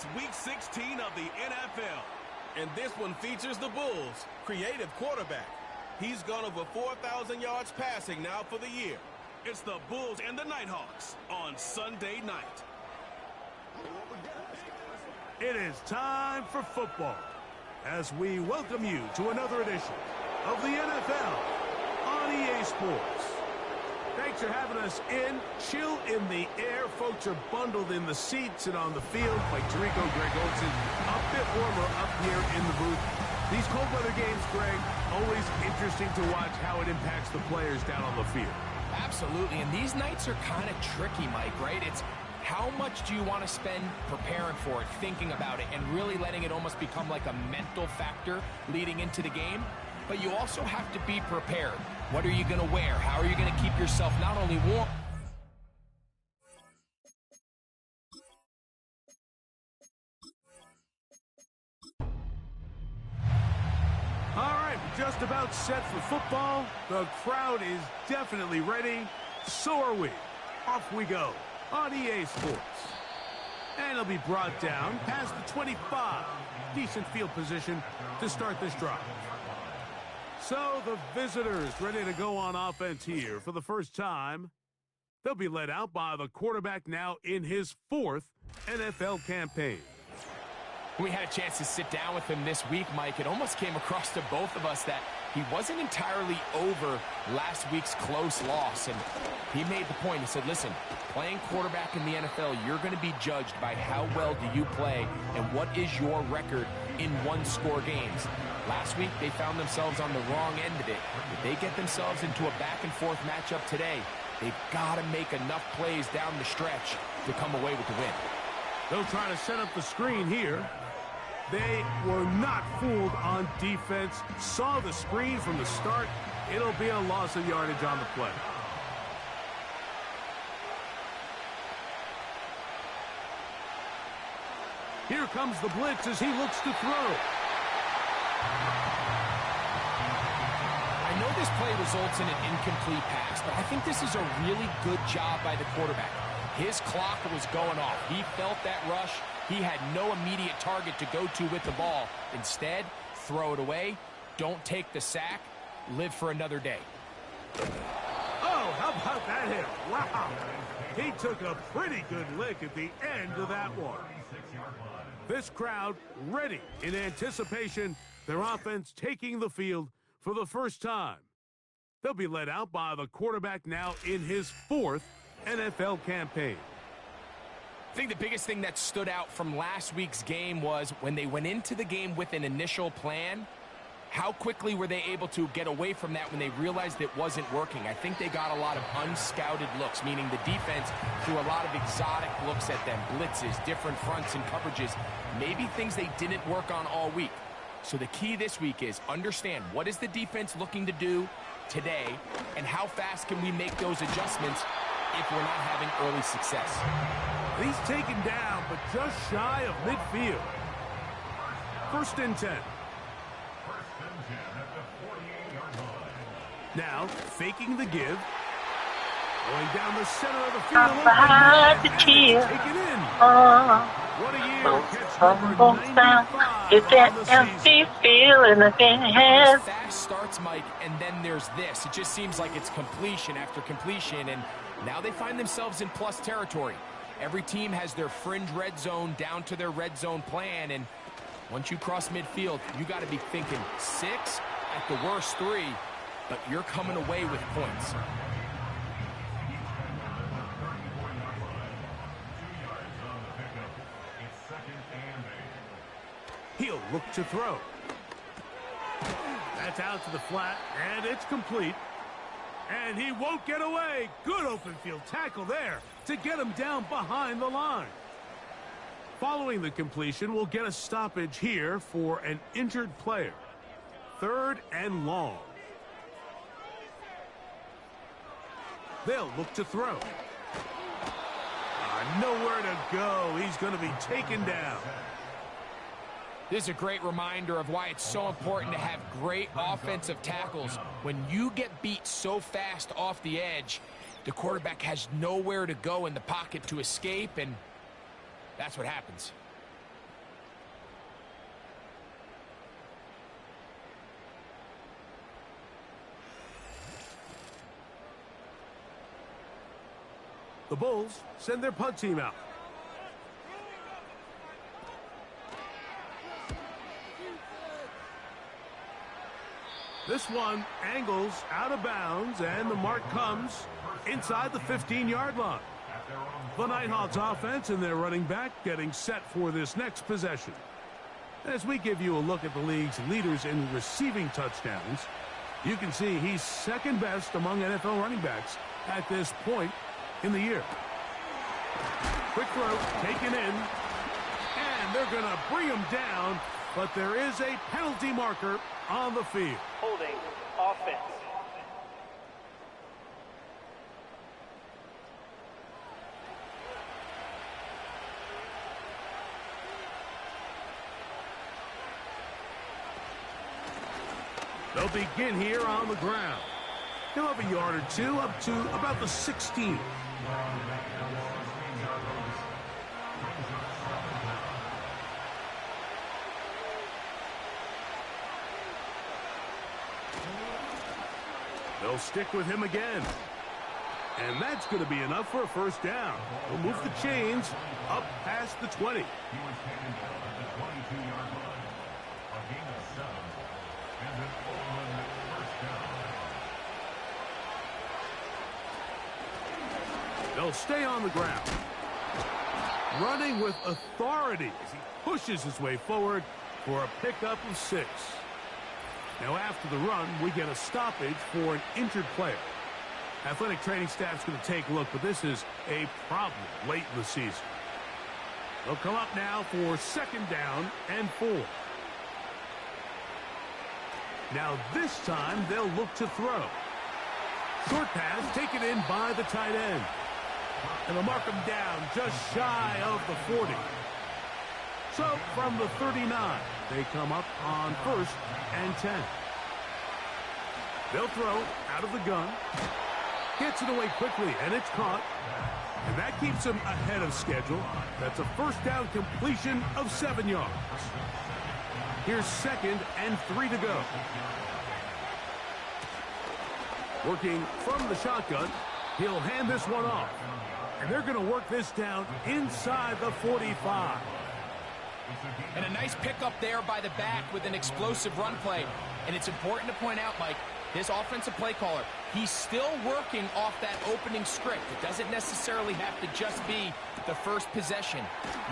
It's Week 16 of the NFL. And this one features the Bulls' creative quarterback. He's gone over 4,000 yards passing now for the year. It's the Bulls and the Nighthawks on Sunday night. It is time for football as we welcome you to another edition of the NFL on EA Sports. Thanks for having us in. Chill in the air. Folks are bundled in the seats and on the field like Tirico, Greg Olsen. A bit warmer up here in the booth. These cold weather games, Greg, always interesting to watch how it impacts the players down on the field. Absolutely, and these nights are kind of tricky, Mike, right? It's how much do you want to spend preparing for it, thinking about it, and really letting it almost become like a mental factor leading into the game? But you also have to be prepared. What are you going to wear? How are you going to keep yourself not only warm? All right, we're just about set for football. The crowd is definitely ready. So are we. Off we go on EA Sports. And it'll be brought down past the 25. Decent field position to start this drive. So the visitors ready to go on offense here for the first time. They'll be led out by the quarterback now in his 4th NFL campaign. We had a chance to sit down with him this week, Mike. It almost came across to both of us that he wasn't entirely over last week's close loss. And he made the point. He said, listen, playing quarterback in the NFL, you're going to be judged by how well do you play and what is your record in one-score games. Last week, they found themselves on the wrong end of it. If they get themselves into a back-and-forth matchup today, they've got to make enough plays down the stretch to come away with the win. They'll try to set up the screen here. They were not fooled on defense. Saw the screen from the start. It'll be a loss of yardage on the play. Here comes the blitz as he looks to throw. I know this play results in an incomplete pass, but I think this is a really good job by the quarterback. His clock was going off. He felt that rush. He had no immediate target to go to with the ball. Instead, throw it away. Don't take the sack. Live for another day. Oh, how about that hit? Wow. He took a pretty good lick at the end of that one. This crowd ready in anticipation. Their offense taking the field for the first time. They'll be led out by the quarterback now in his 4th NFL campaign. I think the biggest thing that stood out from last week's game was when they went into the game with an initial plan, how quickly were they able to get away from that when they realized it wasn't working? I think they got a lot of unscouted looks, meaning the defense threw a lot of exotic looks at them, blitzes, different fronts and coverages, maybe things they didn't work on all week. So the key this week is understand what is the defense looking to do today and how fast can we make those adjustments if we're not having early success. He's taken down, but just shy of midfield. 1st and 10. Now, faking the give. Going down the center of the field. Take it in. What a year. Catch number 95 It's that empty feeling again. Fast starts, Mike, and then there's this. It just seems like it's completion after completion, and now they find themselves in plus territory. Every team has their fringe red zone down to their red zone plan, and once you cross midfield, you got to be thinking 6, at the worst 3, but you're coming away with points. He'll look to throw. That's out to the flat, and it's complete. And he won't get away. Good open field tackle there to get him down behind the line. Following the completion, we'll get a stoppage here for an injured player. 3rd and long. They'll look to throw. Nowhere to go. He's going to be taken down. This is a great reminder of why it's so important to have great offensive tackles. When you get beat so fast off the edge, the quarterback has nowhere to go in the pocket to escape, and that's what happens. The Bulls send their punt team out. This one angles out of bounds, and the mark comes inside the 15-yard line. The Nighthawks offense and their running back getting set for this next possession. As we give you a look at the league's leaders in receiving touchdowns, you can see he's second best among NFL running backs at this point in the year. Quick throw, taken in, and they're going to bring him down, but there is a penalty marker on the field. Holding offense. They'll begin here on the ground. He'll have a yard or two up to about the 16. They'll stick with him again. And that's going to be enough for a first down. We'll move the chains up past the 20. They'll stay on the ground. Running with authority as he pushes his way forward for a pickup of 6. Now after the run, we get a stoppage for an injured player. Athletic training staff's going to take a look, but this is a problem late in the season. They'll come up now for second down and 4. Now this time they'll look to throw. Short pass taken in by the tight end. And they'll mark him down just shy of the 40. So from the 39, they come up on 1st and 10. They'll throw out of the gun. Gets it away quickly, and it's caught. And that keeps him ahead of schedule. That's a first down completion of 7 yards. Here's 2nd and 3 to go. Working from the shotgun, he'll hand this one off. And they're going to work this down inside the 45. And a nice pickup there by the back with an explosive run play. And it's important to point out, Mike, this offensive play caller, he's still working off that opening script. It doesn't necessarily have to just be the first possession.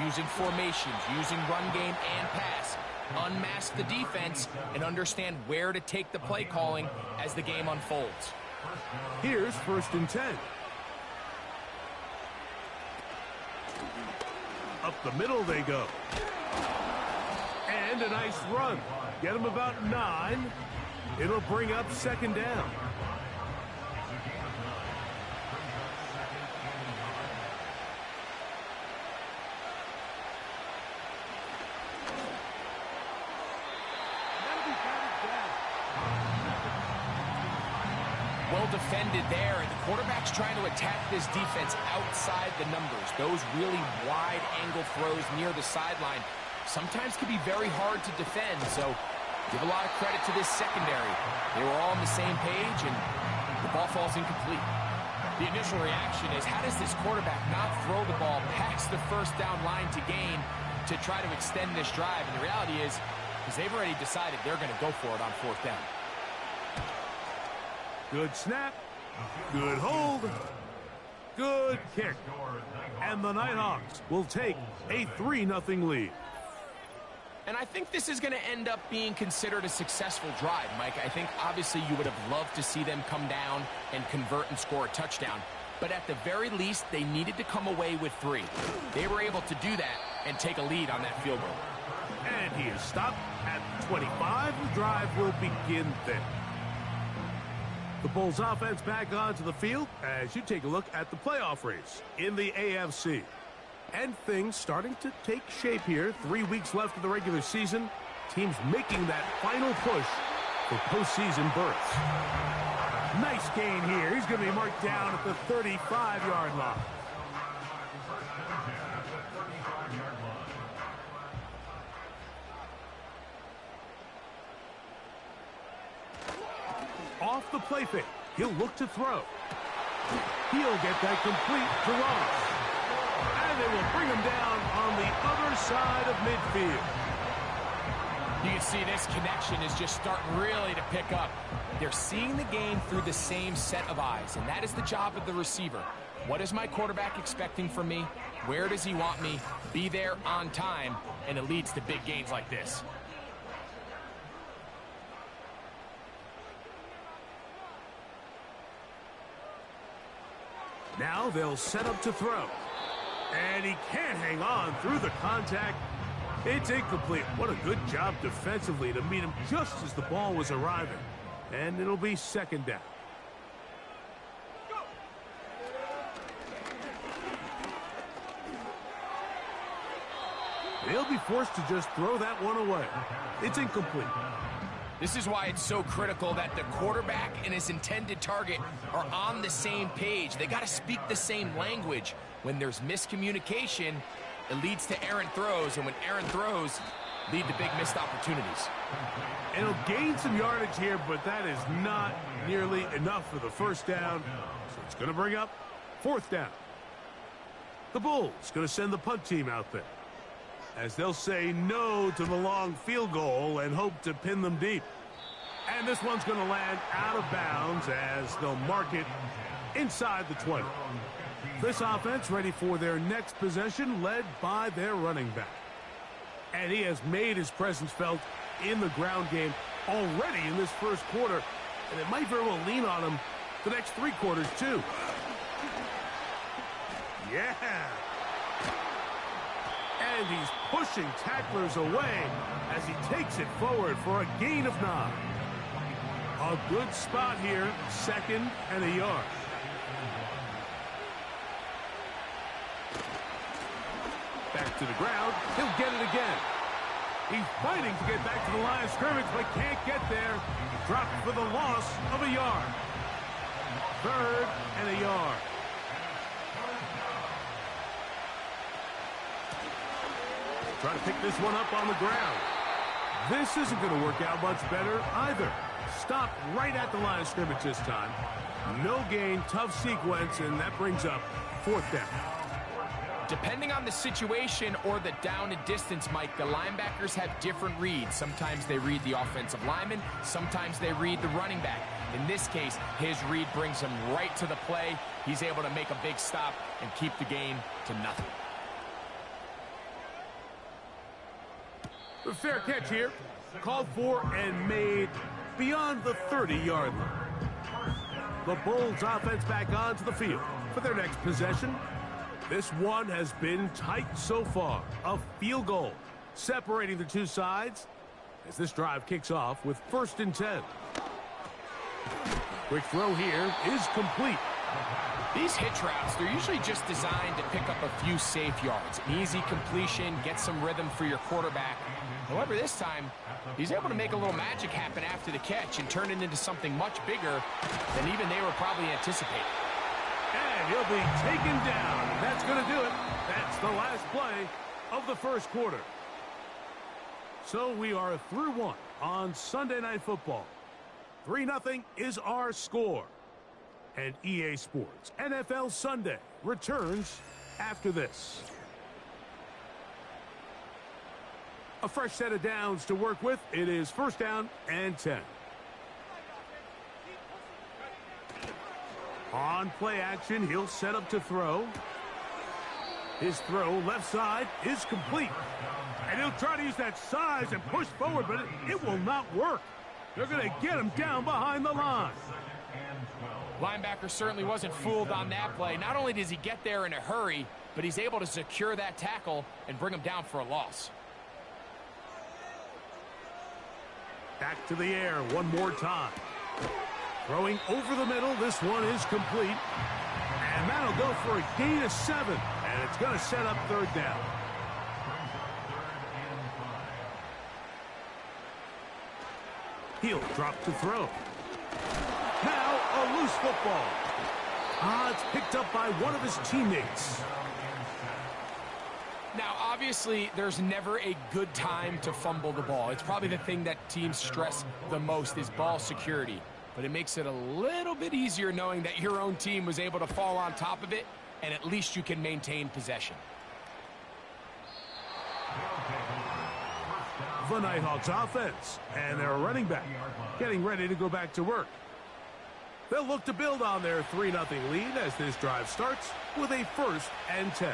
Using formations, using run game and pass. Unmask the defense and understand where to take the play calling as the game unfolds. Here's 1st and 10. Up the middle they go. And a nice run. Get him about 9. It'll bring up 2nd down. Well defended there, and the quarterback's trying to attack this defense outside the numbers. Those really wide angle throws near the sideline sometimes can be very hard to defend, so give a lot of credit to this secondary. They were all on the same page, and the ball falls incomplete. The initial reaction is, how does this quarterback not throw the ball past the first down line to gain to try to extend this drive? And the reality is they've already decided they're going to go for it on 4th down. Good snap. Good hold. Good kick. And the Nighthawks will take a 3-0 lead. And I think this is going to end up being considered a successful drive, Mike. I think obviously you would have loved to see them come down and convert and score a touchdown. But at the very least, they needed to come away with 3. They were able to do that and take a lead on that field goal. And he is stopped at 25. The drive will begin there. The Bulls offense back onto the field as you take a look at the playoff race in the AFC. And things starting to take shape here. 3 weeks left of the regular season. Teams making that final push for postseason berths. Nice gain here. He's going to be marked down at the 35-yard line. Off the play fake, he'll look to throw. He'll get that complete to Ross. And they will bring him down on the other side of midfield. You can see this connection is just starting really to pick up. They're seeing the game through the same set of eyes, and that is the job of the receiver. What is my quarterback expecting from me? Where does he want me? Be there on time, and it leads to big gains like this. Now they'll set up to throw. And he can't hang on through the contact. It's incomplete. What a good job defensively to meet him just as the ball was arriving. And it'll be second down. They'll be forced to just throw that one away. It's incomplete. This is why it's so critical that the quarterback and his intended target are on the same page. They got to speak the same language. When there's miscommunication, it leads to errant throws, and when errant throws lead to big missed opportunities. And he'll gain some yardage here, but that is not nearly enough for the first down. So it's going to bring up fourth down. The Bulls going to send the punt team out there, as they'll say no to the long field goal and hope to pin them deep. And this one's going to land out of bounds as they'll mark it inside the 20. This offense ready for their next possession, led by their running back. And he has made his presence felt in the ground game already in this first quarter, and it might very well lean on him the next three quarters too. Yeah. And he's pushing tacklers away as he takes it forward for a gain of 9. A good spot here, second and a yard. Back to the ground. He'll get it again. He's fighting to get back to the line of scrimmage, but can't get there. Dropped for the loss of a yard. Third and a yard. Trying to pick this one up on the ground. This isn't going to work out much better either. Stopped right at the line of scrimmage this time. No gain, tough sequence, and that brings up fourth down. Depending on the situation or the down and distance, Mike, the linebackers have different reads. Sometimes they read the offensive lineman. Sometimes they read the running back. In this case, his read brings him right to the play. He's able to make a big stop and keep the gain to nothing. The fair catch here, called for and made beyond the 30-yard line. The Bulls offense back onto the field for their next possession. This one has been tight so far. A field goal separating the two sides as this drive kicks off with 1st and 10. Quick throw here is complete. These hitch routes, they're usually just designed to pick up a few safe yards. An easy completion, get some rhythm for your quarterback. However, this time, he's able to make a little magic happen after the catch and turn it into something much bigger than even they were probably anticipating. And he'll be taken down. That's going to do it. That's the last play of the first quarter. So we are through one on Sunday Night Football. 3-0 is our score. And EA Sports NFL Sunday returns after this. A fresh set of downs to work with. It is 1st down and 10. On play action, he'll set up to throw. His throw left side is complete. And he'll try to use that size and push forward, but it will not work. They're going to get him down behind the line. Linebacker certainly wasn't fooled on that play. Not only does he get there in a hurry, but he's able to secure that tackle and bring him down for a loss. Back to the air one more time. Throwing over the middle. This one is complete. And that'll go for a gain of 7. And it's going to set up 3rd down. He'll drop to throw. Now a loose football. It's picked up by one of his teammates. Now, obviously, there's never a good time to fumble the ball. It's probably the thing that teams stress the most is ball security. but it makes it a little bit easier knowing that your own team was able to fall on top of it, and at least you can maintain possession. The Nighthawks offense and their running back getting ready to go back to work. They'll look to build on their 3-0 lead as this drive starts with a 1st and 10.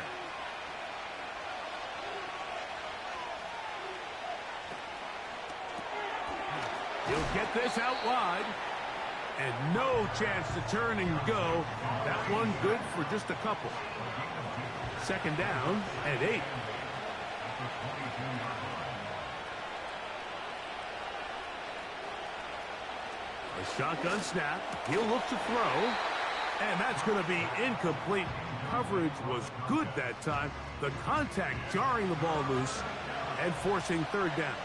He'll get this out wide. And no chance to turn and go. That one good for just a couple. 2nd down and 8. A shotgun snap. He'll look to throw. And that's going to be incomplete. Coverage was good that time. The contact jarring the ball loose and forcing 3rd down.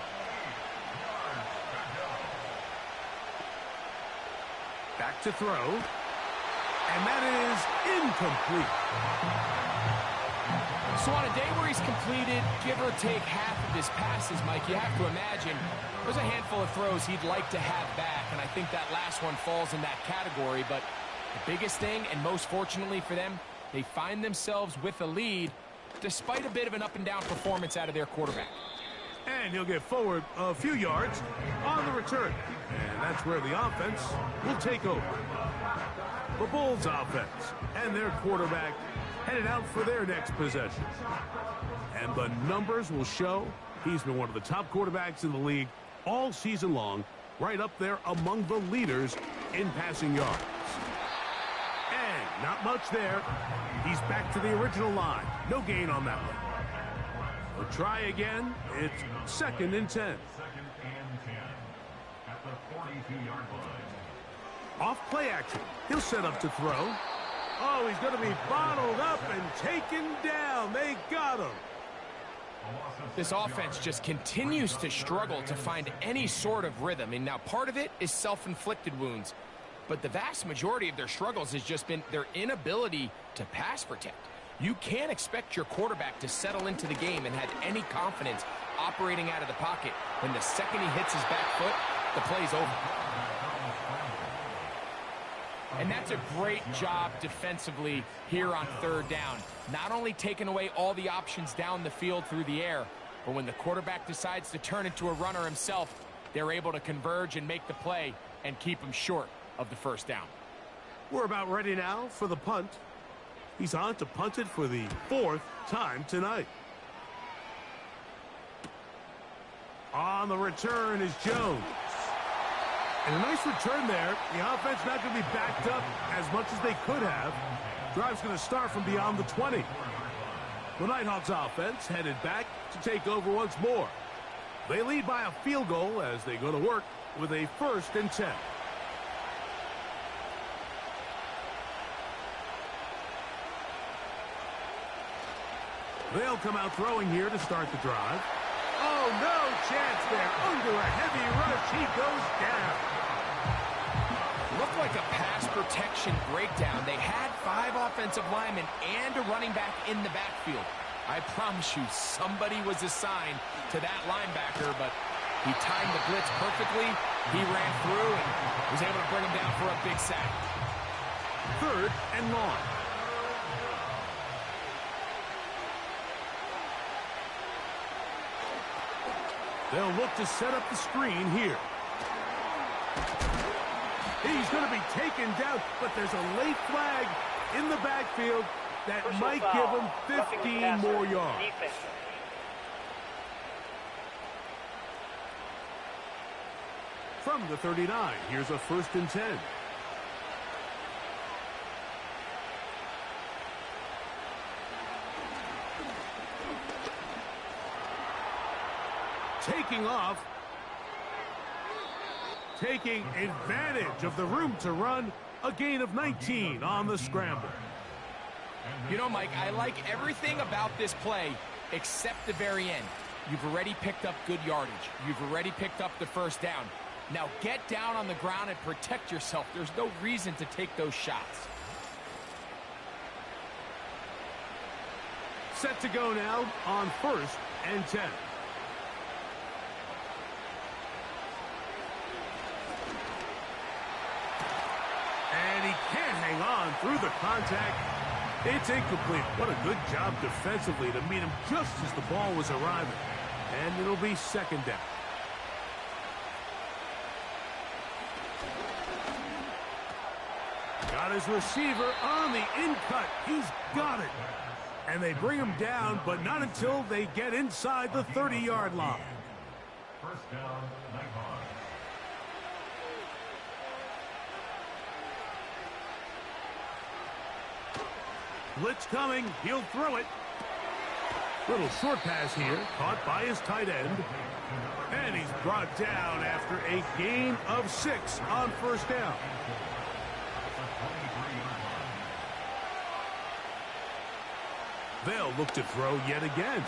Back to throw. And that is incomplete. So on a day where he's completed, give or take half of his passes, Mike, you have to imagine there's a handful of throws he'd like to have back, and I think that last one falls in that category. But the biggest thing, and most fortunately for them, they find themselves with a lead despite a bit of an up-and-down performance out of their quarterback. And he'll get forward a few yards on the return. And that's where the offense will take over. The Bulls offense and their quarterback headed out for their next possession. And the numbers will show he's been one of the top quarterbacks in the league all season long, right up there among the leaders in passing yards. And not much there. He's back to the original line. No gain on that one. We'll try again. It's 2nd and 10. At the 42-yard line. Off play action. He'll set up to throw. Oh, he's going to be bottled up and taken down. They got him. This offense just continues to struggle to find any sort of rhythm. And now part of it is self-inflicted wounds. But the vast majority of their struggles has just been their inability to pass protect. You can't expect your quarterback to settle into the game and have any confidence operating out of the pocket when the second he hits his back foot, the play's over. And that's a great job defensively here on 3rd down. Not only taking away all the options down the field through the air, but when the quarterback decides to turn into a runner himself, they're able to converge and make the play and keep him short of the 1st down. We're about ready now for the punt. He's on to punt it for the 4th time tonight. On the return is Jones. And a nice return there. The offense not going to be backed up as much as they could have. Drive's going to start from beyond the 20. The Nighthawks offense headed back to take over once more. They lead by a field goal as they go to work with a 1st and 10. They'll come out throwing here to start the drive. Oh, no chance there. Under a heavy rush, he goes down. Looked like a pass protection breakdown. They had 5 offensive linemen and a running back in the backfield. I promise you, somebody was assigned to that linebacker, but he timed the blitz perfectly. He ran through and was able to bring him down for a big sack. 3rd and long. They'll look to set up the screen here. He's going to be taken down, but there's a late flag in the backfield that might give him 15 more yards. From the 39, here's a 1st and 10. Taking off, taking advantage of the room to run, a gain of 19 on the scramble. You know, Mike, I like everything about this play except the very end. You've already picked up good yardage. You've already picked up the 1st down. Now get down on the ground and protect yourself. There's no reason to take those shots. Set to go now on 1st and 10. through the contact. It's incomplete. What a good job defensively to meet him just as the ball was arriving. And it'll be second down. Got his receiver on the in-cut. He's got it. And they bring him down, but not until they get inside the 30-yard line. First down, Nighthawks. Blitz coming. He'll throw it. Little short pass here, caught by his tight end. And he's brought down after a gain of 6 on first down. They'll look to throw yet again.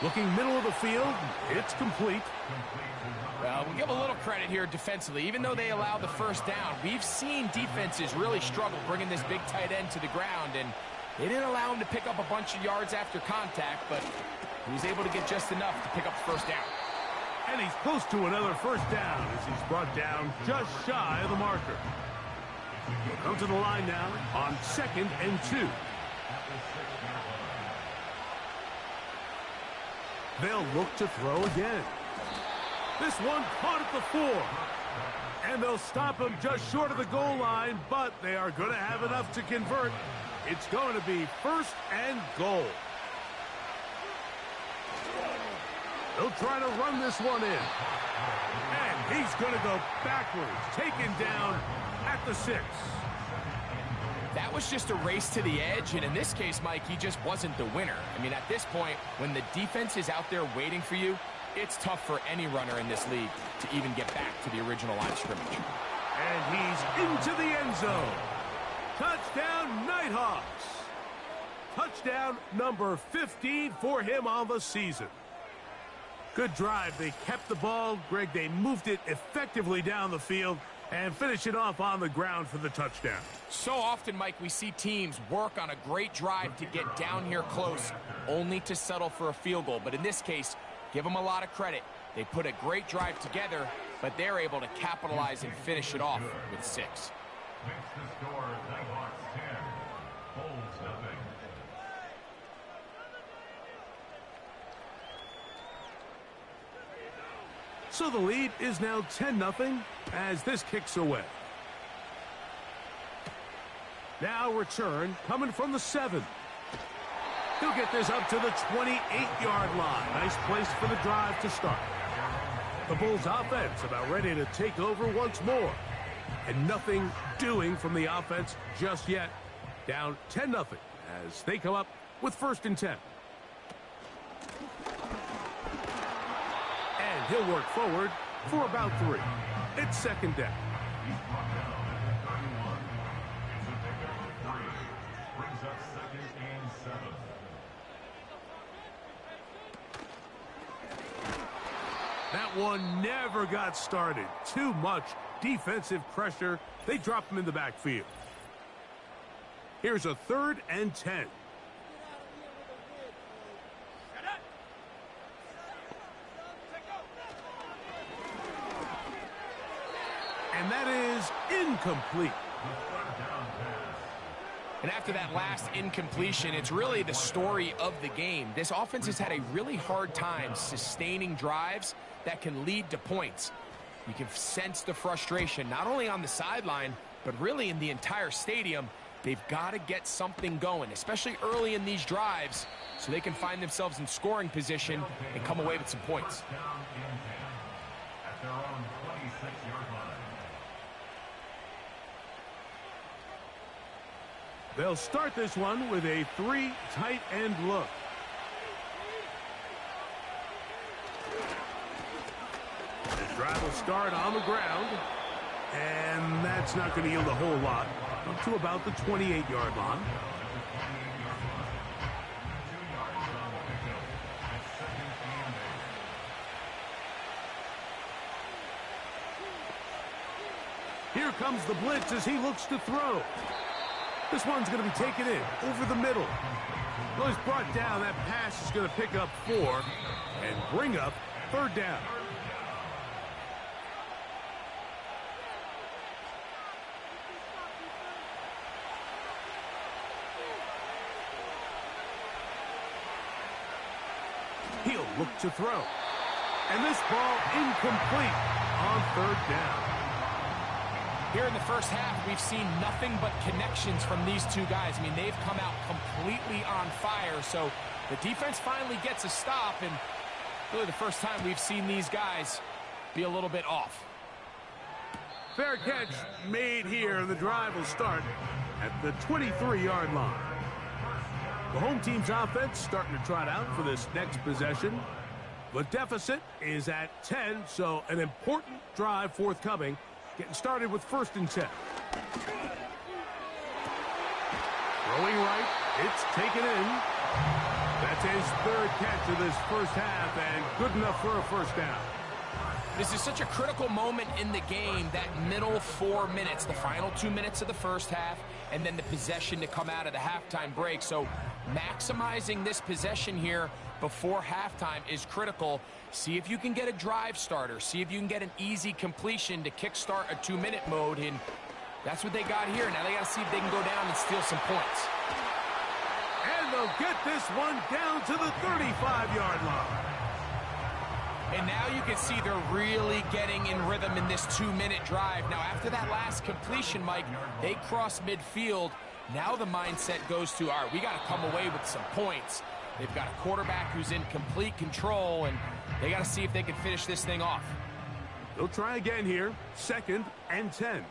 Looking middle of the field, it's complete. Well, we give a little credit here defensively. Even though they allow the first down, we've seen defenses really struggle bringing this big tight end to the ground, and they didn't allow him to pick up a bunch of yards after contact, but he was able to get just enough to pick up the first down. And he's close to another first down as he's brought down just shy of the marker. He'll come to the line now on 2nd and 2. They'll look to throw again. This one caught at the 4. And they'll stop him just short of the goal line, but they are going to have enough to convert. It's going to be 1st and goal. They'll try to run this one in. And he's going to go backwards, taken down at the 6. That was just a race to the edge, and in this case, Mike, he just wasn't the winner. I mean, at this point, when the defense is out there waiting for you, it's tough for any runner in this league to even get back to the original line of scrimmage. And he's into the end zone. Touchdown, Nighthawks. Touchdown number 15 for him on the season. Good drive. They kept the ball. Greg, they moved it effectively down the field and finish it off on the ground for the touchdown. So often, Mike, we see teams work on a great drive to get down here close, only to settle for a field goal. But in this case, give them a lot of credit. They put a great drive together, but they're able to capitalize and finish it off with 6. Makes the score Nighthawks 10, Bulls nothing. So the lead is now 10-0 as this kicks away. Now return coming from the 7. He'll get this up to the 28-yard line. Nice place for the drive to start. The Bulls offense about ready to take over once more. And nothing doing from the offense just yet. Down 10-0 as they come up with 1st and 10. And he'll work forward for about 3. It's 2nd down. He's brought down at 31. It's a pickup of 3. Brings up 2nd and 7. That one never got started. Too much defensive pressure. They drop him in the backfield. Here's a 3rd and 10. And that is incomplete. And after that last incompletion, it's really the story of the game. This offense has had a really hard time sustaining drives that can lead to points. You can sense the frustration, not only on the sideline, but really in the entire stadium. They've got to get something going, especially early in these drives, so they can find themselves in scoring position and come away with some points. Down and 10 at their own 26-yard line. They'll start this one with a 3 tight end look. The drive will start on the ground. And that's not going to yield a whole lot. Up to about the 28-yard line. Here comes the blitz as he looks to throw. This one's going to be taken in over the middle. Well, he's brought down. That pass is going to pick up 4 and bring up 3rd down. look to throw. And this ball incomplete on third down. Here in the first half, we've seen nothing but connections from these two guys. I mean, they've come out completely on fire, so the defense finally gets a stop, and really the first time we've seen these guys be a little bit off. Fair catch made here. The drive will start at the 23-yard line. The home team's offense starting to trot out for this next possession. The deficit is at 10, so an important drive forthcoming. Getting started with 1st and 10. Throwing right, it's taken in. That's his 3rd catch of this first half, and good enough for a first down. This is such a critical moment in the game, that middle 4 minutes, the final 2 minutes of the first half, and then the possession to come out of the halftime break. So maximizing this possession here before halftime is critical. See if you can get a drive starter. See if you can get an easy completion to kickstart a 2-minute mode, and that's what they got here. Now they got to see if they can go down and steal some points. And they'll get this one down to the 35-yard line. And now you can see they're really getting in rhythm in this 2-minute drive. Now, after that last completion, Mike, they cross midfield. Now the mindset goes to, all right, we got to come away with some points. They've got a quarterback who's in complete control, and they got to see if they can finish this thing off. They'll try again here. 2nd and 10.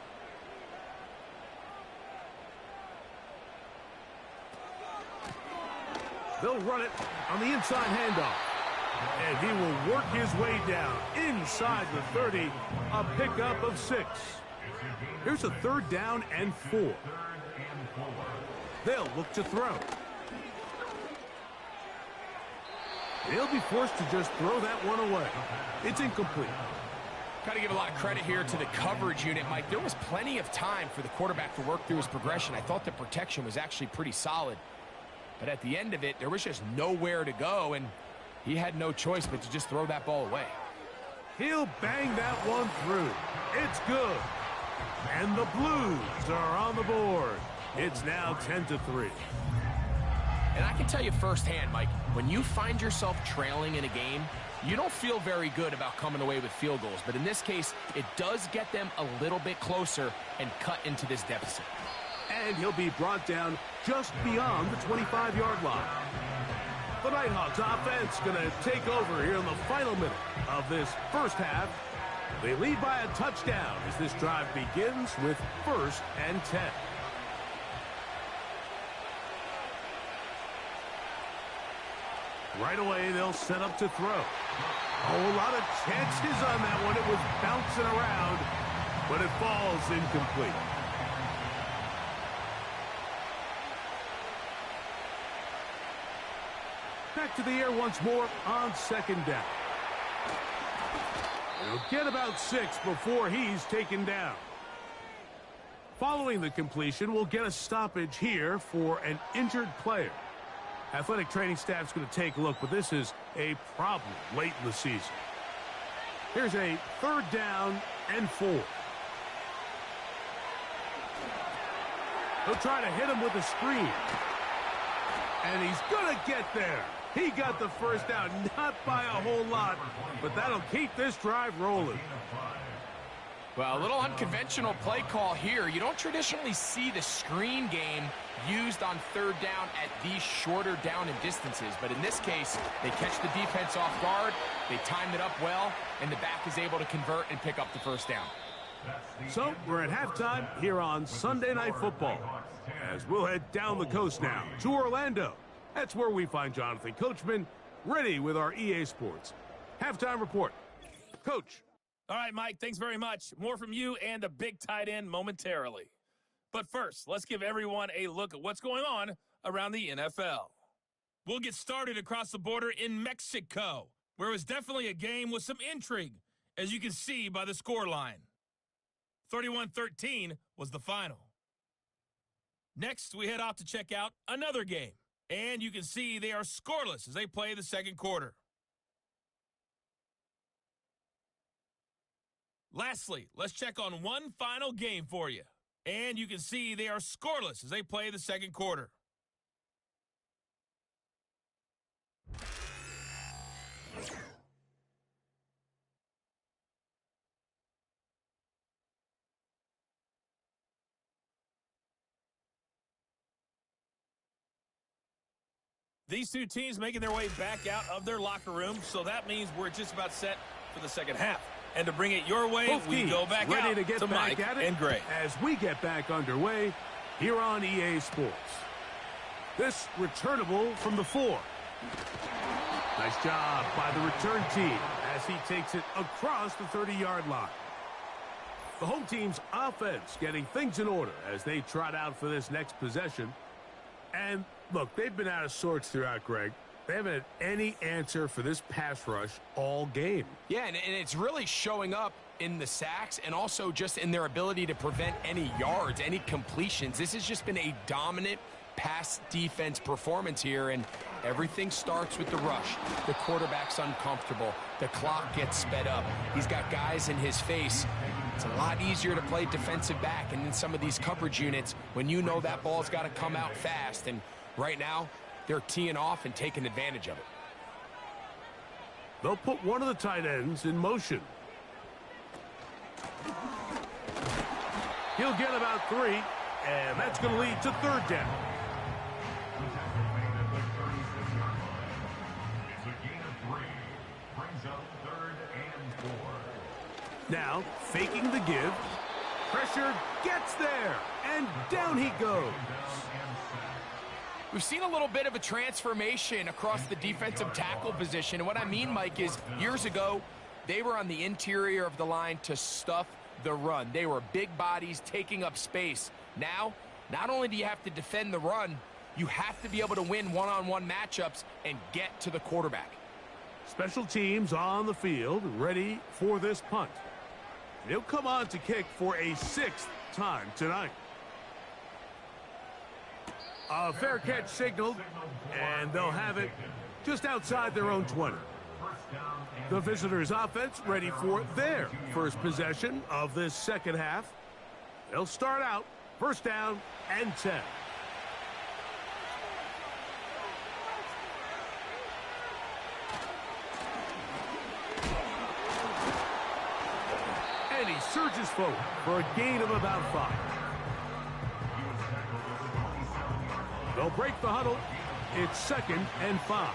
They'll run it on the inside handoff. And he will work his way down inside the 30, a pickup of 6. Here's a 3rd down and 4. They'll look to throw. They'll be forced to just throw that one away. It's incomplete. Got to give a lot of credit here to the coverage unit, Mike. There was plenty of time for the quarterback to work through his progression. I thought the protection was actually pretty solid. But at the end of it, there was just nowhere to go, and he had no choice but to just throw that ball away. He'll bang that one through. It's good. And the Blues are on the board. It's now 10-3. And I can tell you firsthand, Mike, when you find yourself trailing in a game, you don't feel very good about coming away with field goals. But in this case, it does get them a little bit closer and cut into this deficit. And he'll be brought down just beyond the 25-yard line. The Nighthawks offense going to take over here in the final minute of this first half. They lead by a touchdown as this drive begins with 1st and 10. Right away, they'll set up to throw. Oh, a lot of chances on that one. It was bouncing around, but it falls incomplete. Back to the air once more on 2nd down. He'll get about 6 before he's taken down. Following the completion, we'll get a stoppage here for an injured player. Athletic training staff's going to take a look, but this is a problem late in the season. Here's a 3rd down and 4. He'll try to hit him with a screen. And he's going to get there. He got the first down, not by a whole lot, but that'll keep this drive rolling. Well, a little unconventional play call here. You don't traditionally see the screen game used on 3rd down at these shorter down and distances. But in this case, they catch the defense off guard, they timed it up well, and the back is able to convert and pick up the first down. So we're at halftime here on Sunday Night Football, as we'll head down the coast now to Orlando. That's where we find Jonathan Coachman ready with our EA Sports halftime report. Coach. All right, Mike, thanks very much. More from you and the big tight end momentarily. But first, let's give everyone a look at what's going on around the NFL. We'll get started across the border in Mexico, where it was definitely a game with some intrigue, as you can see by the scoreline. 31-13 was the final. Next, we head off to check out another game, and you can see they are scoreless as they play the second quarter. Lastly, let's check on one final game for you. And you can see they are scoreless as they play the second quarter. These two teams making their way back out of their locker room, so that means we're just about set for the second half. And to bring it your way, Both we go back ready out to get back Mike at it and Gray. as we get back underway here on EA Sports. This returnable from the 4. Nice job by the return team as he takes it across the 30-yard line. The home team's offense getting things in order as they trot out for this next possession. And look, they've been out of sorts throughout, Greg. They haven't had any answer for this pass rush all game. Yeah, and it's really showing up in the sacks and also just in their ability to prevent any yards, any completions. This has just been a dominant pass defense performance here, and everything starts with the rush. The quarterback's uncomfortable. The clock gets sped up. He's got guys in his face. It's a lot easier to play defensive back, and in some of these coverage units, when you know that ball's got to come out fast, and right now, they're teeing off and taking advantage of it. They'll put one of the tight ends in motion. He'll get about 3, and that's going to lead to third down. The tackle made at the 36-yard line. It's a gain of 3. Brings up 3rd and 4. Now, faking the give. Pressure gets there, and down he goes. We've seen a little bit of a transformation across the defensive tackle position. And what I mean, Mike, is years ago, they were on the interior of the line to stuff the run. They were big bodies taking up space. Now, not only do you have to defend the run, you have to be able to win one-on-one matchups and get to the quarterback. Special teams on the field, ready for this punt. He'll come on to kick for a 6th time tonight. A fair catch signaled, and they'll have it just outside their own 20. The visitors' offense ready for their first possession of this second half. They'll start out 1st down and 10. And he surges forward for a gain of about 5. They'll break the huddle. It's 2nd and 5.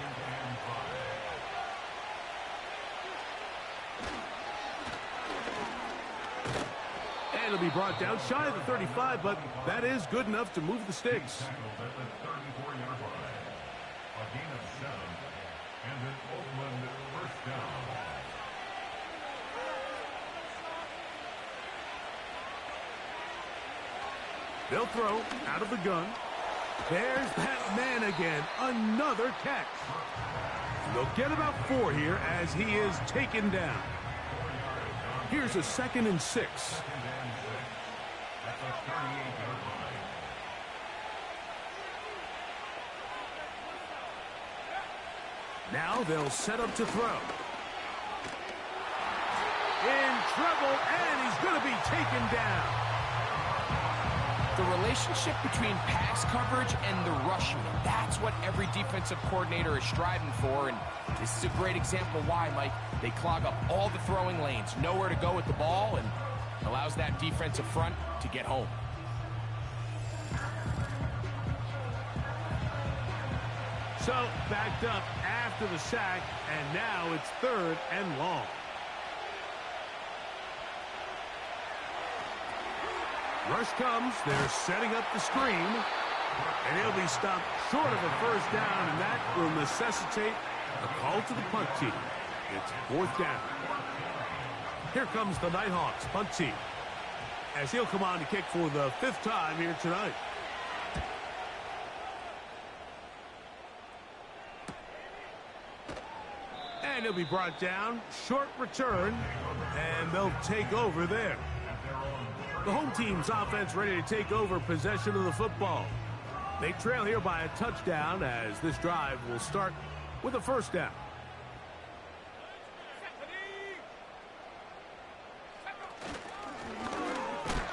And it'll be brought down shy of the 35, but that is good enough to move the sticks. A gain of 7 and an Oakland 1st down. They'll throw out of the gun. There's that man again. Another catch. They'll get about 4 here as he is taken down. Here's a 2nd and 6. That's a 38-yard line. Now they'll set up to throw. In trouble, and he's going to be taken down. The relationship between pass coverage and the rush unit, that's what every defensive coordinator is striving for, and this is a great example why, Mike. They clog up all the throwing lanes, nowhere to go with the ball, and allows that defensive front to get home. So, backed up after the sack, and now it's 3rd and long. Rush comes, they're setting up the screen, and he'll be stopped short of a 1st down, and that will necessitate a call to the punt team. It's 4th down. Here comes the Nighthawks punt team, as he'll come on to kick for the 5th time here tonight. And he'll be brought down, short return, and they'll take over there. The home team's offense ready to take over possession of the football. They trail here by a touchdown as this drive will start with a 1st down.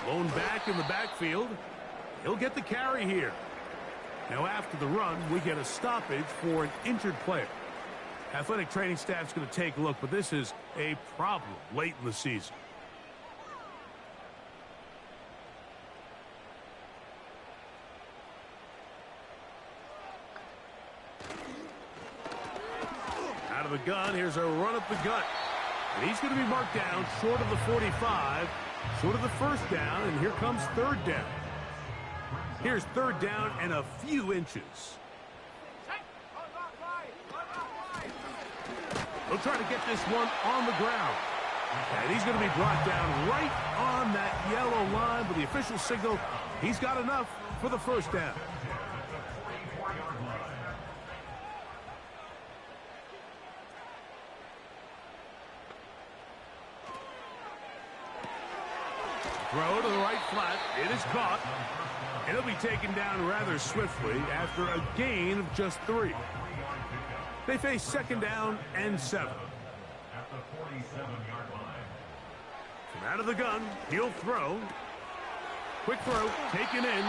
Blown back in the backfield. He'll get the carry here. Now after the run, we get a stoppage for an injured player. Athletic training staff's going to take a look, but this is a problem late in the season. Out of the gun, here's a run up the gut. And he's going to be marked down short of the 45, short of the first down, and here comes third down. Here's third down and a few inches. He'll try to get this one on the ground. And he's going to be brought down right on that yellow line, but the official signal, he's got enough for the first down. Throw to the right flat. It is caught. And he'll be taken down rather swiftly after a gain of just 3. They face second down and 7. At the 47-yard line. From out of the gun, he'll throw. Quick throw, taken in.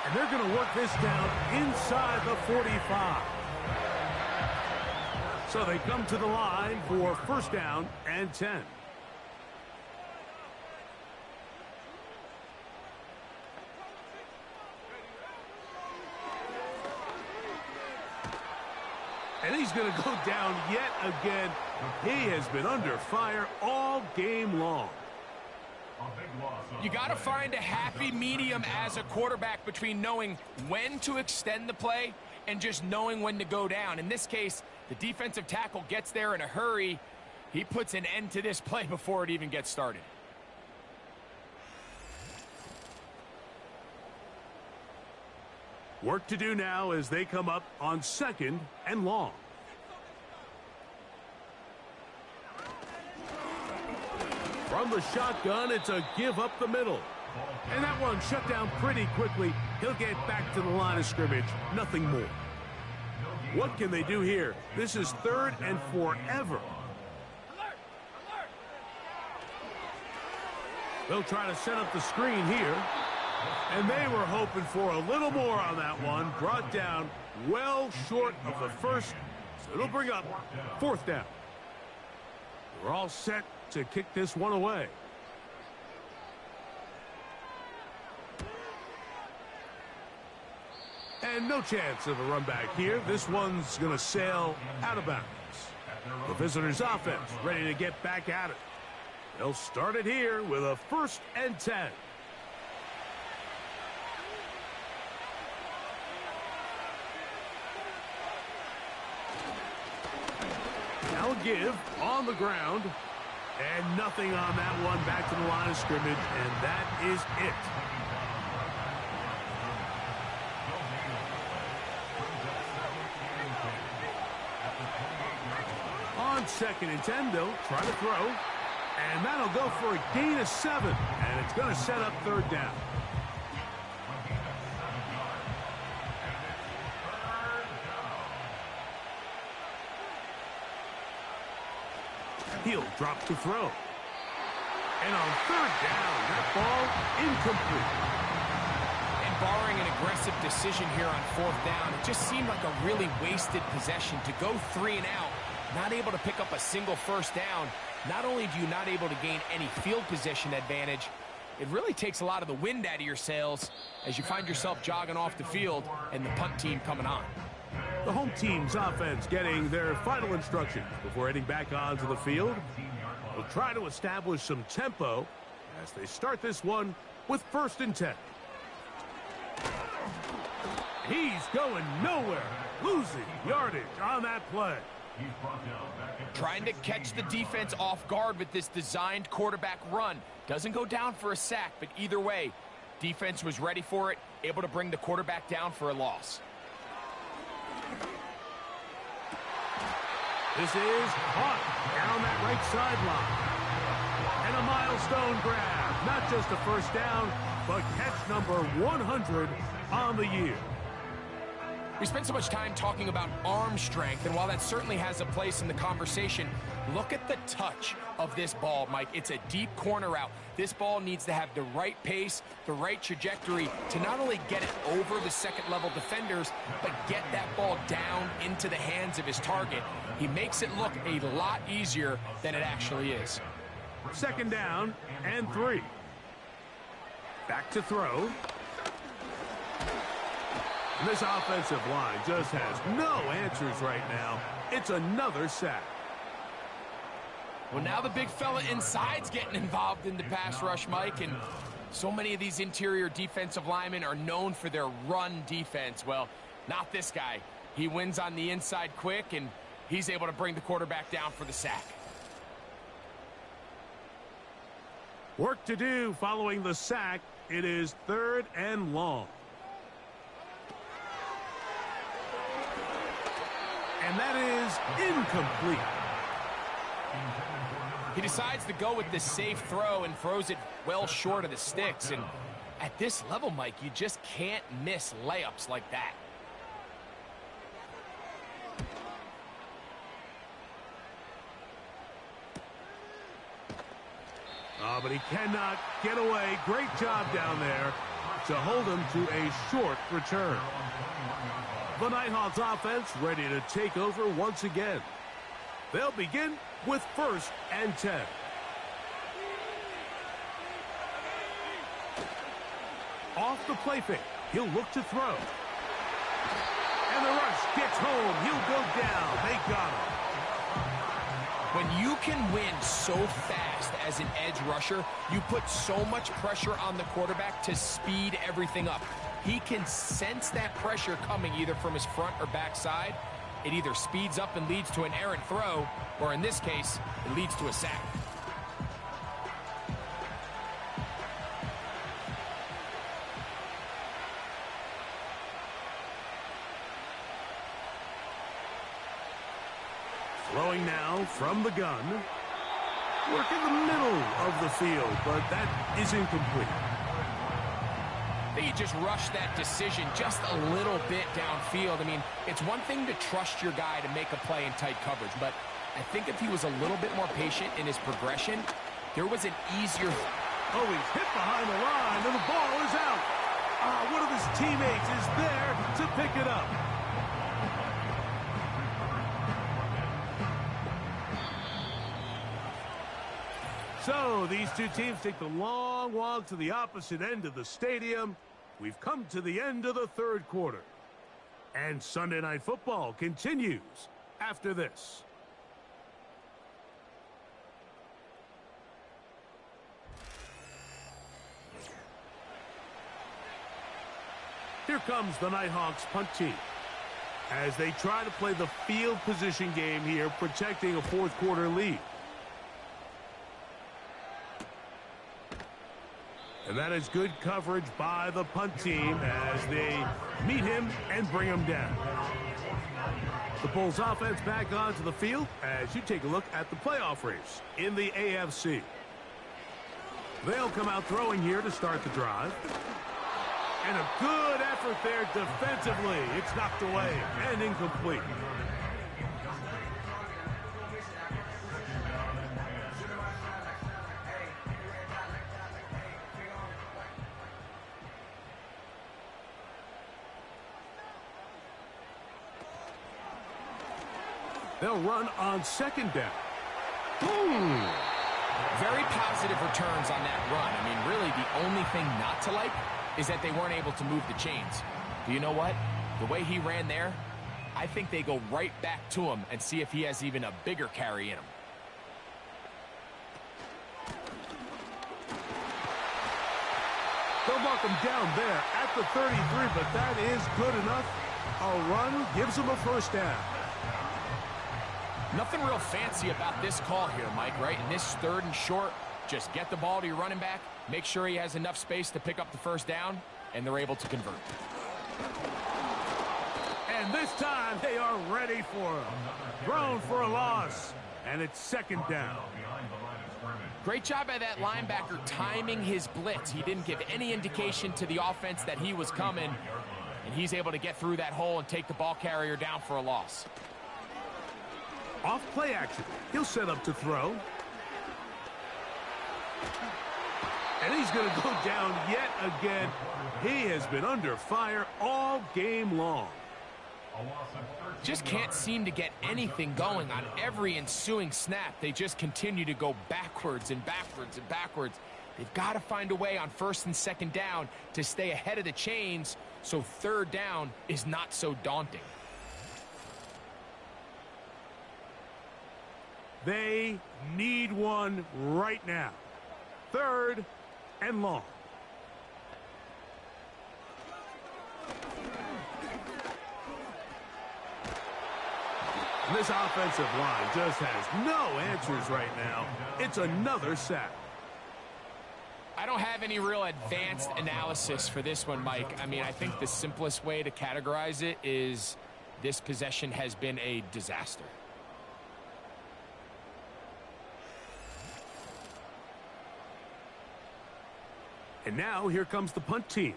And they're going to work this down inside the 45. So they come to the line for first down and 10. And he's going to go down yet again. He has been under fire all game long. You got to find a happy medium as a quarterback between knowing when to extend the play and just knowing when to go down. In this case, the defensive tackle gets there in a hurry. He puts an end to this play before it even gets started. Work to do now as they come up on second and long. From the shotgun, it's a give up the middle. And that one shut down pretty quickly. He'll get back to the line of scrimmage. Nothing more. What can they do here? This is third and forever. They'll try to set up the screen here. And they were hoping for a little more on that one. Brought down well short of the first. So it'll bring up fourth down. We're all set to kick this one away. And no chance of a run back here. This one's going to sail out of bounds. The visitors' offense ready to get back at it. They'll start it here with a first and 10. Now a give on the ground. And nothing on that one. Back to the line of scrimmage. And that is it. On second and 10, they'll try to throw. And that'll go for a gain of 7. And it's going to set up third down. He'll drop to throw. And on third down, that ball incomplete. And barring an aggressive decision here on fourth down, it just seemed like a really wasted possession to go 3 and out, not able to pick up a single first down. Not only do you not able to gain any field position advantage, it really takes a lot of the wind out of your sails as you find yourself jogging off the field and the punt team coming on. The home team's offense getting their final instructions before heading back onto the field. They'll try to establish some tempo as they start this one with first and 10. He's going nowhere, losing yardage on that play. Trying to catch the defense off guard with this designed quarterback run. Doesn't go down for a sack, but either way, defense was ready for it, able to bring the quarterback down for a loss. This is caught down that right sideline. And a milestone grab. Not just a first down, but catch number 100 on the year. We spent so much time talking about arm strength, and while that certainly has a place in the conversation, look at the touch of this ball, Mike. It's a deep corner route. This ball needs to have the right pace, the right trajectory to not only get it over the second-level defenders, but get that ball down into the hands of his target, he makes it look a lot easier than it actually is. 2nd down and 3. Back to throw. And this offensive line just has no answers right now. It's another sack. Well, now the big fella inside's getting involved in the pass rush, Mike, and so many of these interior defensive linemen are known for their run defense. Well, not this guy. He wins on the inside quick, and he's able to bring the quarterback down for the sack. Work to do following the sack. It is 3rd and long. And that is incomplete. He decides to go with this safe throw and throws it well short of the sticks. And at this level, Mike, you just can't miss layups like that. Oh, but he cannot get away. Great job down there to hold him to a short return. The Nighthawks offense ready to take over once again. They'll begin with 1st and 10. Off the play fake. He'll look to throw. And the rush gets home. He'll go down. They got him. When you can win so fast as an edge rusher, you put so much pressure on the quarterback to speed everything up. He can sense that pressure coming either from his front or back side. It either speeds up and leads to an errant throw, or in this case, it leads to a sack. Throwing now from the gun. Work in the middle of the field, but that is incomplete. They just rushed that decision just a little bit downfield. I mean, it's one thing to trust your guy to make a play in tight coverage, but I think if he was a little bit more patient in his progression, there was an easier... Oh, he's hit behind the line, and the ball is out. One of his teammates is there to pick it up. So these two teams take the long walk to the opposite end of the stadium. We've come to the end of the 3rd quarter. And Sunday Night Football continues after this. Here comes the Nighthawks punt team as they try to play the field position game here, protecting a 4th quarter lead. And that is good coverage by the punt team as they meet him and bring him down. The Bulls offense back onto the field as you take a look at the playoff race in the AFC. They'll come out throwing here to start the drive. And a good effort there defensively. It's knocked away and incomplete. They'll run on 2nd down. Boom! Very positive returns on that run. I mean, really, the only thing not to like is that they weren't able to move the chains. Do you know what? The way he ran there, I think they go right back to him and see if he has even a bigger carry in him. They'll mark him down there at the 33, but that is good enough. A run gives him a 1st down. Nothing real fancy about this call here, Mike, right? In this 3rd and short, just get the ball to your running back, make sure he has enough space to pick up the 1st down, and they're able to convert. And this time they are ready for him. Thrown for a loss, and it's 2nd down. Great job by that linebacker timing his blitz. He didn't give any indication to the offense that he was coming, and he's able to get through that hole and take the ball carrier down for a loss. Off play action. He'll set up to throw. And he's going to go down yet again. He has been under fire all game long. A loss of 13 Just can't seem to get anything going on every ensuing snap. They just continue to go backwards and backwards and backwards. They've got to find a way on first and second down to stay ahead of the chains so third down is not so daunting. They need one right now. 3rd and long. This offensive line just has no answers right now. It's another sack. I don't have any real advanced analysis for this one, Mike. I mean, I think the simplest way to categorize it is this possession has been a disaster. And now here comes the punt team.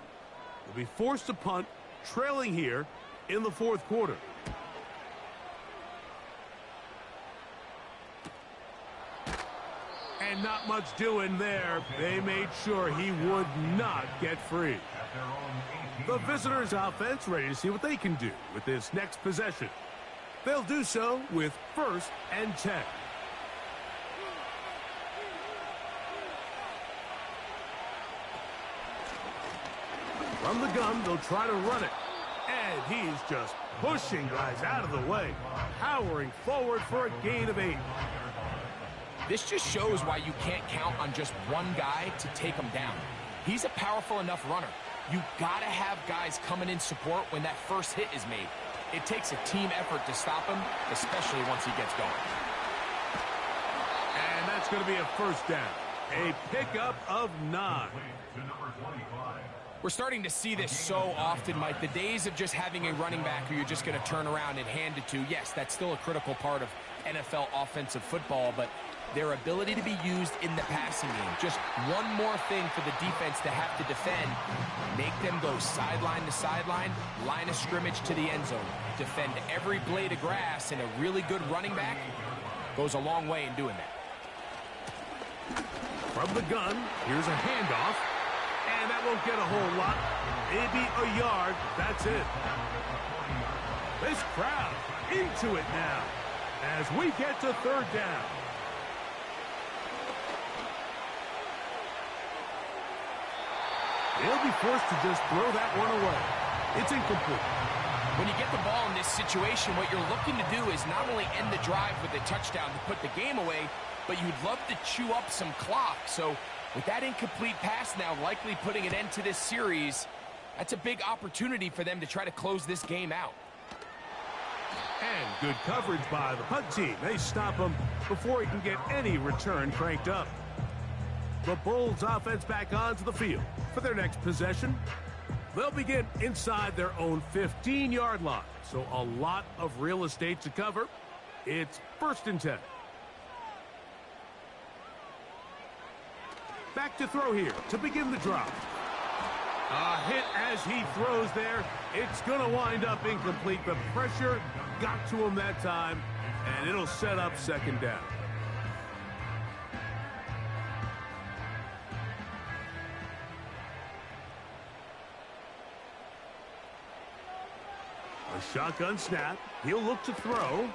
They'll be forced to punt, trailing here in the 4th quarter. And not much doing there. They made sure he would not get free. at their own 18. The visitors' offense ready to see what they can do with this next possession. They'll do so with 1st and 10. From the gun, they'll try to run it. And he's just pushing guys out of the way, powering forward for a gain of 8. This just shows why you can't count on just one guy to take him down. He's a powerful enough runner. You gotta have guys coming in support when that first hit is made. It takes a team effort to stop him, especially once he gets going. And that's going to be a 1st down. A pickup of 9. To number 25. We're starting to see this so often, Mike. The days of just having a running back who you're just going to turn around and hand it to, yes, that's still a critical part of NFL offensive football, but their ability to be used in the passing game. Just one more thing for the defense to have to defend. Make them go sideline to sideline, line of scrimmage to the end zone. Defend every blade of grass, and a really good running back goes a long way in doing that. From the gun, here's a handoff. And that won't get a whole lot. Maybe a yard. That's it. This crowd into it now as we get to 3rd down. They'll be forced to just throw that one away. It's incomplete. When you get the ball in this situation, what you're looking to do is not only end the drive with a touchdown to put the game away, but you'd love to chew up some clock. So with that incomplete pass now likely putting an end to this series, that's a big opportunity for them to try to close this game out. And good coverage by the punt team. They stop him before he can get any return cranked up. The Bulls offense back onto the field for their next possession. They'll begin inside their own 15-yard line, so a lot of real estate to cover. It's 1st and 10. Back to throw here to begin the drive. A hit as he throws there. It's going to wind up incomplete. The pressure got to him that time, and it'll set up 2nd down. A shotgun snap. He'll look to throw.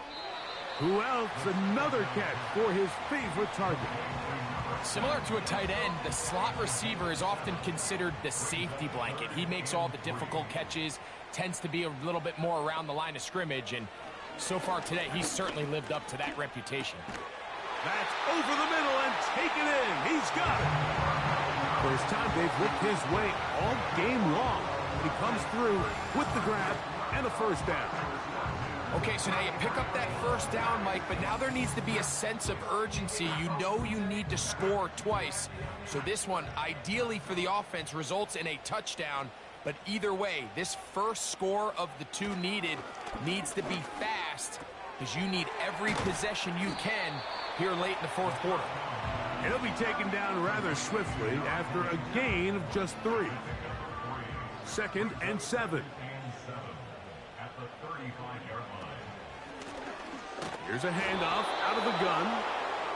Who else? Another catch for his favorite target. Similar to a tight end, the slot receiver is often considered the safety blanket. He makes all the difficult catches, tends to be a little bit more around the line of scrimmage, and so far today, he's certainly lived up to that reputation. That's over the middle and taken in. He's got it. First time they've looked his way all game long. He comes through with the grab and a 1st down. Okay, so now you pick up that 1st down, Mike, but now there needs to be a sense of urgency. You know you need to score twice. So this one, ideally for the offense, results in a touchdown. But either way, this first score of the 2 needed needs to be fast because you need every possession you can here late in the 4th quarter. And he'll be taken down rather swiftly after a gain of just 3. 2nd and 7. At the 35-yard line. Here's a handoff out of the gun.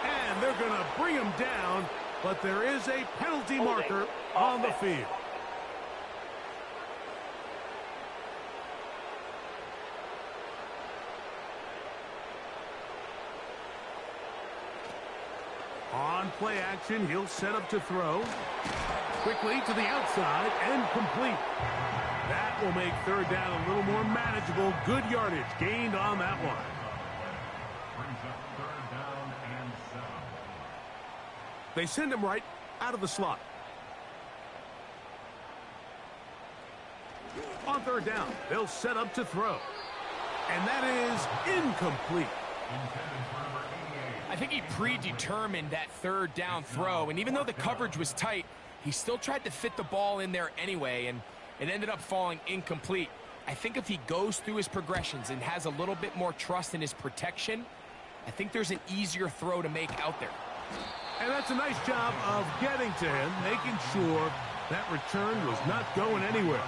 And they're going to bring him down, but there is a penalty marker on the field. On play action, he'll set up to throw. Quickly to the outside and complete. That will make third down a little more manageable. Good yardage gained on that one. Brings up third down and 7. They send him right out of the slot. On third down, they'll set up to throw. And that is incomplete. I think he predetermined that third down throw, and even though the coverage was tight, he still tried to fit the ball in there anyway, and it ended up falling incomplete. I think if he goes through his progressions and has a little bit more trust in his protection, I think there's an easier throw to make out there. And that's a nice job of getting to him, making sure that return was not going anywhere.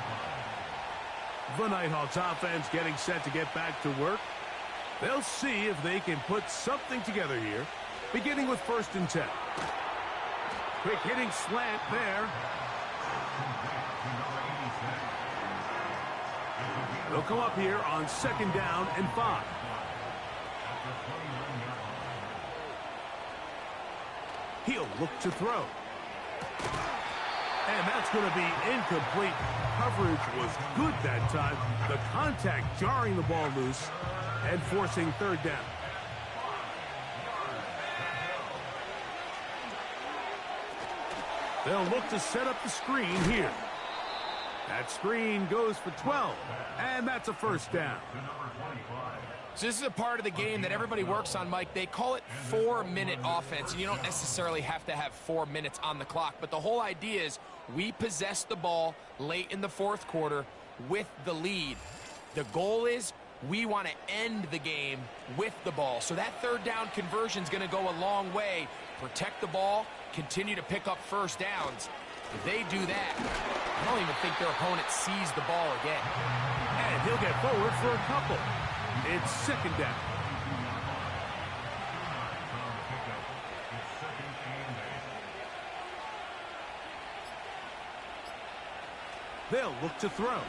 The Nighthawks offense getting set to get back to work. They'll see if they can put something together here, beginning with 1st and 10. Quick hitting slant there. They'll come up here on 2nd down and 5. He'll look to throw. And that's going to be incomplete. Coverage was good that time. The contact jarring the ball loose and forcing third down. They'll look to set up the screen here. That screen goes for 12, and that's a 1st down. So this is a part of the game that everybody works on, Mike. They call it 4-minute offense, and you don't necessarily have to have 4 minutes on the clock. But the whole idea is we possess the ball late in the 4th quarter with the lead. The goal is we want to end the game with the ball. So that third down conversion is going to go a long way. Protect the ball, continue to pick up 1st downs. If they do that, I don't even think their opponent sees the ball again. And he'll get forward for a couple. It's 2nd down. They'll look to throw.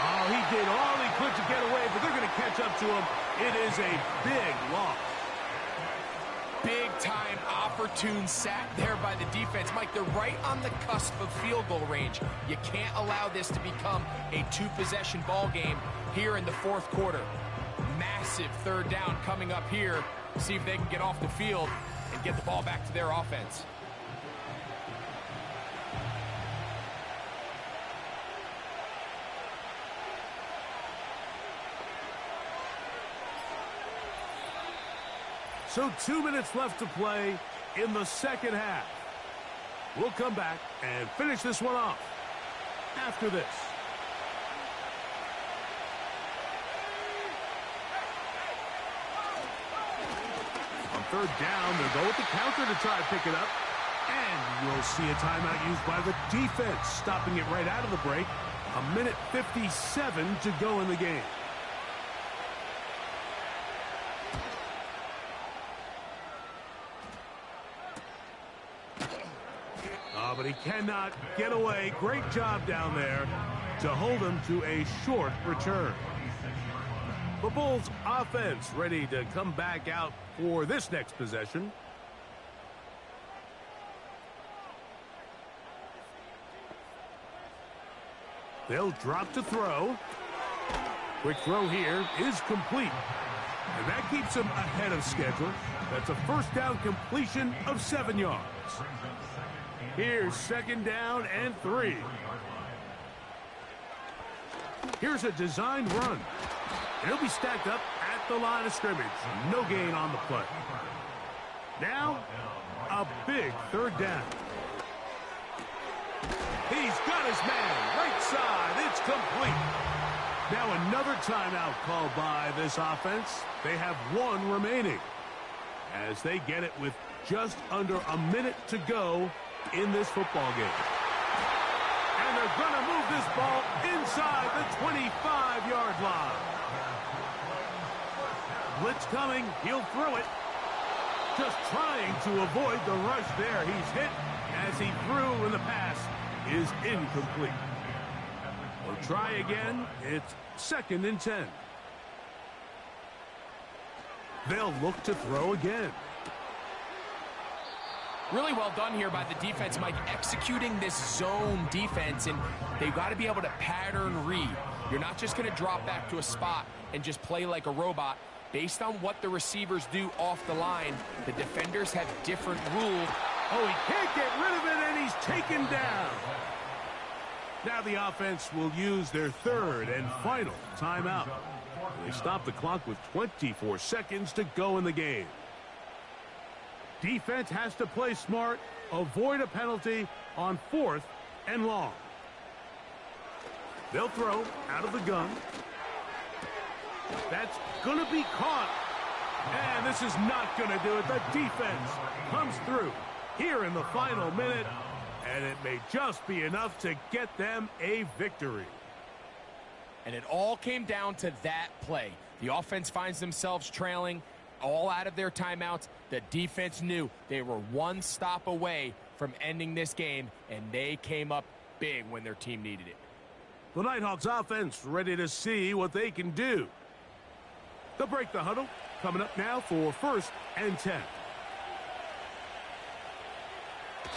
Oh, he did all he could to get away, but they're going to catch up to him. It is a big loss. Big-time opportune sack there by the defense. Mike, they're right on the cusp of field goal range. You can't allow this to become a 2-possession ball game here in the 4th quarter. Massive third down coming up here. See if they can get off the field and get the ball back to their offense. So 2 minutes left to play in the 2nd half. We'll come back and finish this one off after this. On 3rd down, they'll go with the counter to try to pick it up. And you'll see a timeout used by the defense, stopping it right out of the break. 1:57 to go in the game. But he cannot get away. Great job down there to hold him to a short return. The Bulls offense ready to come back out for this next possession. They'll drop to throw. Quick throw here is complete. And that keeps him ahead of schedule. That's a 1st down completion of 7 yards. Here's 2nd down and 3. Here's a designed run. He'll be stacked up at the line of scrimmage. No gain on the play. Now, a big 3rd down. He's got his man. Right side. It's complete. Now another timeout called by this offense. They have 1 remaining as they get it with just under a minute to go in this football game. And they're going to move this ball inside the 25-yard line. Blitz coming. He'll throw it. Just trying to avoid the rush there. He's hit as he threw, and the pass is incomplete. We'll try again. It's 2nd and 10. They'll look to throw again. Really well done here by the defense, Mike, executing this zone defense, and they've got to be able to pattern read. You're not just going to drop back to a spot and just play like a robot. Based on what the receivers do off the line, the defenders have different rules. Oh, he can't get rid of it, and he's taken down. Now the offense will use their third and final timeout. They stop the clock with 24 seconds to go in the game. Defense has to play smart, avoid a penalty on 4th and long. They'll throw out of the gun. That's going to be caught. And this is not going to do it. The defense comes through here in the final minute, and it may just be enough to get them a victory. And it all came down to that play. The offense finds themselves trailing, all out of their timeouts. The defense knew they were one stop away from ending this game, and they came up big when their team needed it. The Nighthawks offense ready to see what they can do. They'll break the huddle. Coming up now for 1st and 10.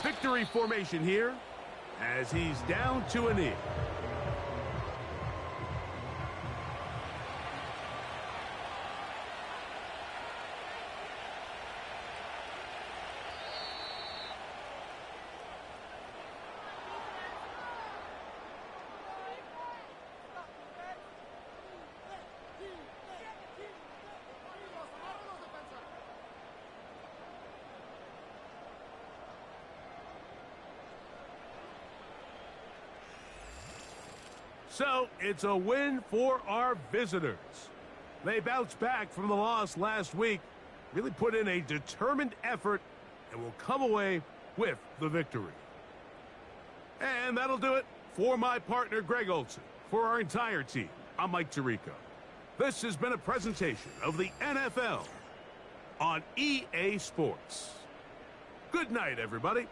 Victory formation here as he's down to a knee. So, it's a win for our visitors. They bounced back from the loss last week, really put in a determined effort, and will come away with the victory. And that'll do it for my partner, Greg Olson. For our entire team, I'm Mike Tirico. This has been a presentation of the NFL on EA Sports. Good night, everybody.